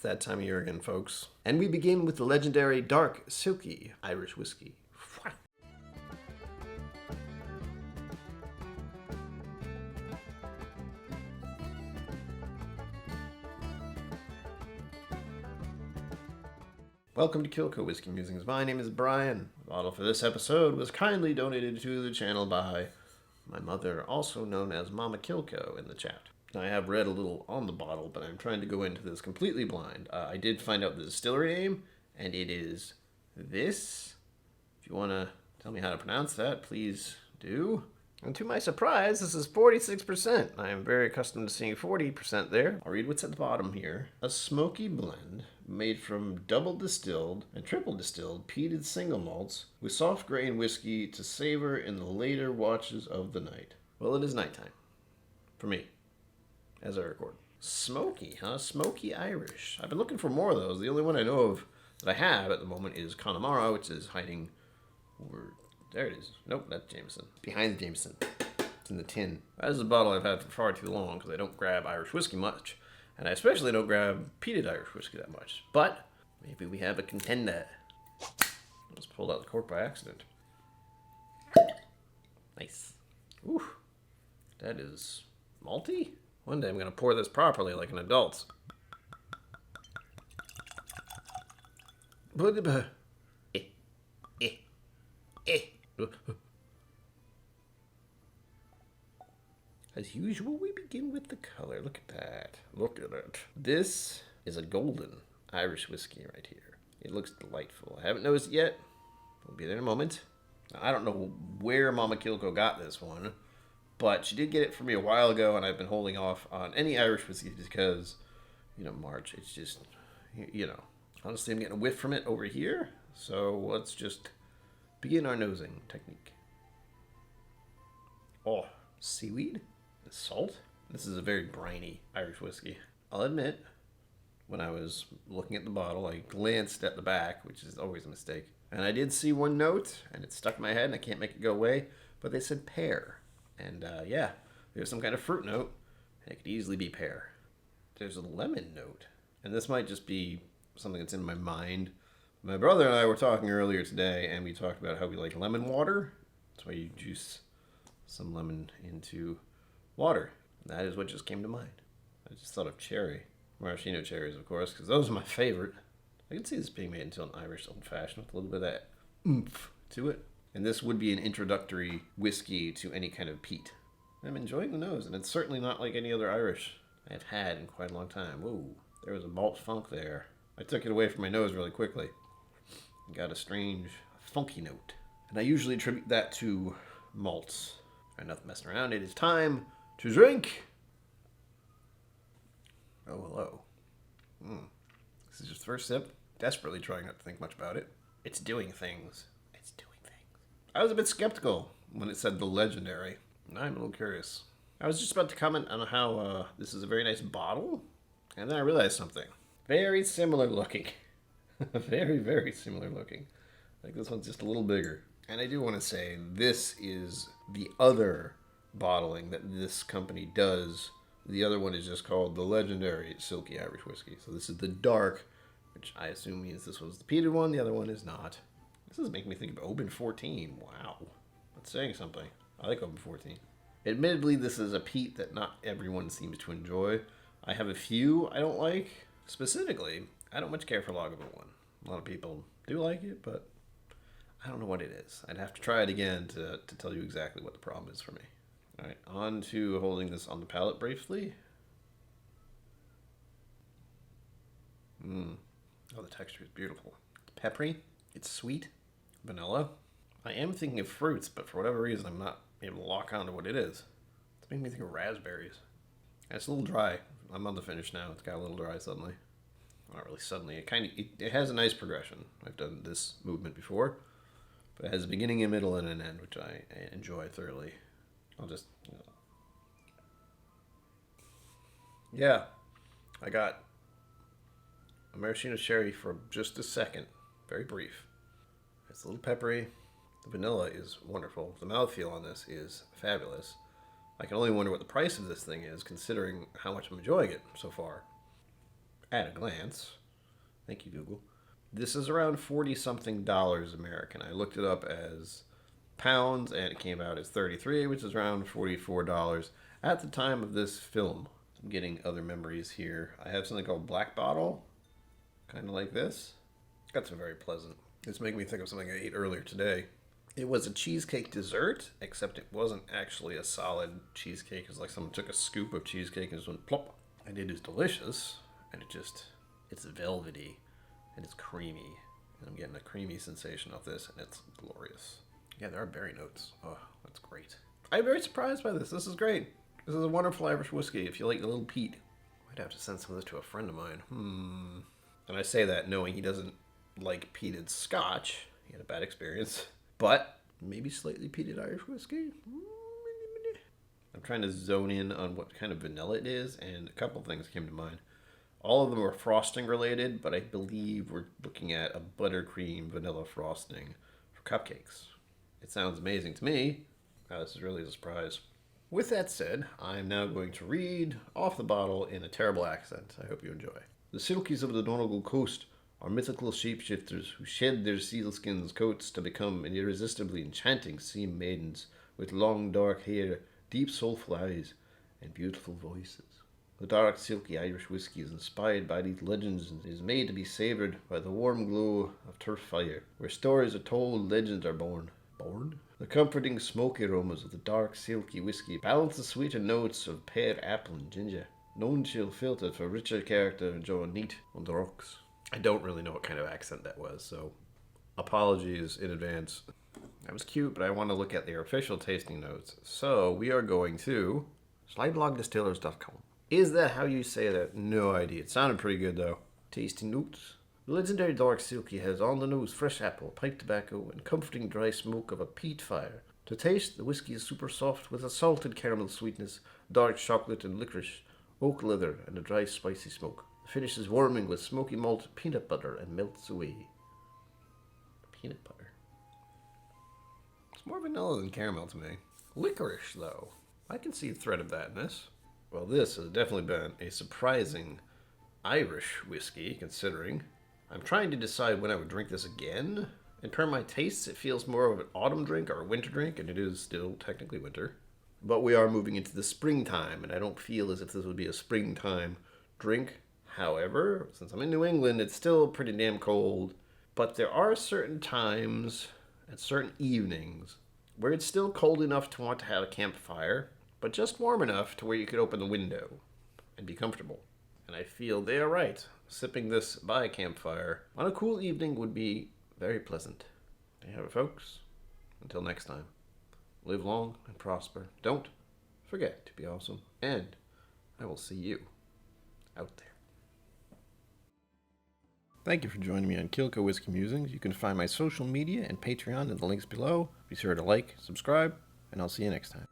that time of year again, folks. And we begin with the legendary Dark Silkie Irish whiskey. Welcome to KillCo Whiskey Musings. My name is Brian. The bottle for this episode was kindly donated to the channel by my mother, also known as Mama KillCo in the chat. I have read a little on the bottle, but I'm trying to go into this completely blind. I did find out the distillery name, and it is this. If you want to tell me how to pronounce that, please do. And to my surprise, this is 46%. I am very accustomed to seeing 40% there. I'll read what's at the bottom here. A smoky blend made from double distilled and triple distilled peated single malts with soft grain whiskey to savor in the later watches of the night. Well, it is nighttime. For me. As I record. Smoky, huh? Smoky Irish. I've been looking for more of those. The only one I know of that I have at the moment is Connemara, which is hiding over... There it is. Nope, that's Jameson. Behind the Jameson. It's in the tin. That is a bottle I've had for far too long because I don't grab Irish whiskey much. And I especially don't grab peated Irish whiskey that much. But maybe we have a contender. I just pulled out the cork by accident. Nice. Ooh. That is malty? One day I'm going to pour this properly like an adult. As usual, we begin with the color. Look at that. Look at it. This is a golden Irish whiskey right here. It looks delightful. I haven't noticed it yet. We'll be there in a moment. Now, I don't know where Mama KillCo got this one, but she did get it for me a while ago, and I've been holding off on any Irish whiskey because, March, it's just, Honestly, I'm getting a whiff from it over here, so let's just begin our nosing technique. Oh, seaweed and salt. This is a very briny Irish whiskey. I'll admit, when I was looking at the bottle, I glanced at the back, which is always a mistake. And I did see one note, and it stuck in my head, and I can't make it go away, but they said pear. And there's some kind of fruit note, and it could easily be pear. There's a lemon note, and this might just be something that's in my mind. My brother and I were talking earlier today, and we talked about how we like lemon water. That's why you juice some lemon into water. And that is what just came to mind. I just thought of cherry. Maraschino cherries, of course, because those are my favorite. I can see this being made into an Irish old-fashioned with a little bit of that oomph to it. And this would be an introductory whiskey to any kind of peat. I'm enjoying the nose, and it's certainly not like any other Irish I've had in quite a long time. Whoa, there was a malt funk there. I took it away from my nose really quickly. Got a strange, funky note. And I usually attribute that to malts. Enough messing around. It is time to drink. Oh, hello. This is just the first sip. Desperately trying not to think much about it. It's doing things. It's doing things. I was a bit skeptical when it said the legendary. Now I'm a little curious. I was just about to comment on how this is a very nice bottle. And then I realized something. Very similar looking. Very, very similar looking. Like this one's just a little bigger. And I do want to say this is the other bottling that this company does. The other one is just called the Legendary Silkie Irish Whiskey. So this is the dark, which I assume means this was the peated one. The other one is not. This is making me think of Open 14. Wow. That's saying something. I like Open 14. Admittedly, this is a peat that not everyone seems to enjoy. I have a few I don't like. Specifically, I don't much care for Lagavulin 1. A lot of people do like it, but I don't know what it is. I'd have to try it again to tell you exactly what the problem is for me. All right, on to holding this on the palate briefly. Oh, the texture is beautiful. It's peppery. It's sweet. Vanilla. I am thinking of fruits, but for whatever reason, I'm not able to lock on to what it is. It's making me think of raspberries. And it's a little dry. I'm on the finish now. It's got a little dry suddenly. Not really suddenly. It has a nice progression. I've done this movement before. But it has a beginning, a middle, and an end, which I enjoy thoroughly. I'll just... Yeah. I got a maraschino cherry for just a second. Very brief. It's a little peppery. The vanilla is wonderful. The mouthfeel on this is fabulous. I can only wonder what the price of this thing is, considering how much I'm enjoying it so far. at a glance. Thank you, Google. This is around 40-something dollars American. I looked it up as pounds, and it came out as 33, which is around $44 at the time of this film. I'm getting other memories here. I have something called Black Bottle, kind of like this. That's very pleasant. It's making me think of something I ate earlier today. It was a cheesecake dessert, except it wasn't actually a solid cheesecake. It was like someone took a scoop of cheesecake and just went plop. And it is delicious, and it's velvety, and it's creamy. And I'm getting a creamy sensation of this, and it's glorious. Yeah, there are berry notes. Oh, that's great. I'm very surprised by this. This is great. This is a wonderful Irish whiskey. If you like a little peat, I'd have to send some of this to a friend of mine. And I say that knowing he doesn't like peated Scotch. He had a bad experience. But maybe slightly peated Irish whiskey. I'm trying to zone in on what kind of vanilla it is, and a couple things came to mind. All of them are frosting related, but I believe we're looking at a buttercream vanilla frosting for cupcakes. It sounds amazing to me. This is really a surprise. With that said, I'm now going to read off the bottle in a terrible accent. I hope you enjoy. The Silkies of the Donegal coast are mythical shapeshifters who shed their sealskin's coats to become irresistibly enchanting sea maidens with long dark hair, deep soulful eyes, and beautiful voices. The dark silky Irish whiskey is inspired by these legends and is made to be savoured by the warm glow of turf fire, where stories are told, legends are born. Born? The comforting smoky aromas of the dark silky whiskey balance the sweeter notes of pear, apple, and ginger. None chill filtered for richer character and draw neat on the rocks. I don't really know what kind of accent that was, so apologies in advance. That was cute, but I want to look at their official tasting notes. So we are going to slideblogdistillers.com. Is that how you say that? No idea. It sounded pretty good, though. Tasting notes. The Legendary Dark Silkie has on the nose fresh apple, pipe tobacco, and comforting dry smoke of a peat fire. To taste, the whiskey is super soft with a salted caramel sweetness, dark chocolate and licorice, oak leather, and a dry spicy smoke. The finish is warming with smoky malt, peanut butter, and melts away. Peanut butter. It's more vanilla than caramel to me. Licorice, though. I can see a thread of that in this. Well, this has definitely been a surprising Irish whiskey, considering. I'm trying to decide when I would drink this again. And per my tastes, it feels more of an autumn drink or a winter drink, and it is still technically winter. But we are moving into the springtime, and I don't feel as if this would be a springtime drink. However, since I'm in New England, it's still pretty damn cold. But there are certain times and certain evenings where it's still cold enough to want to have a campfire, but just warm enough to where you could open the window and be comfortable. And I feel they are right. Sipping this by a campfire on a cool evening would be very pleasant. There you have it, folks. Until next time, live long and prosper. Don't forget to be awesome. And I will see you out there. Thank you for joining me on KillCo Whiskey Musings. You can find my social media and Patreon in the links below. Be sure to like, subscribe, and I'll see you next time.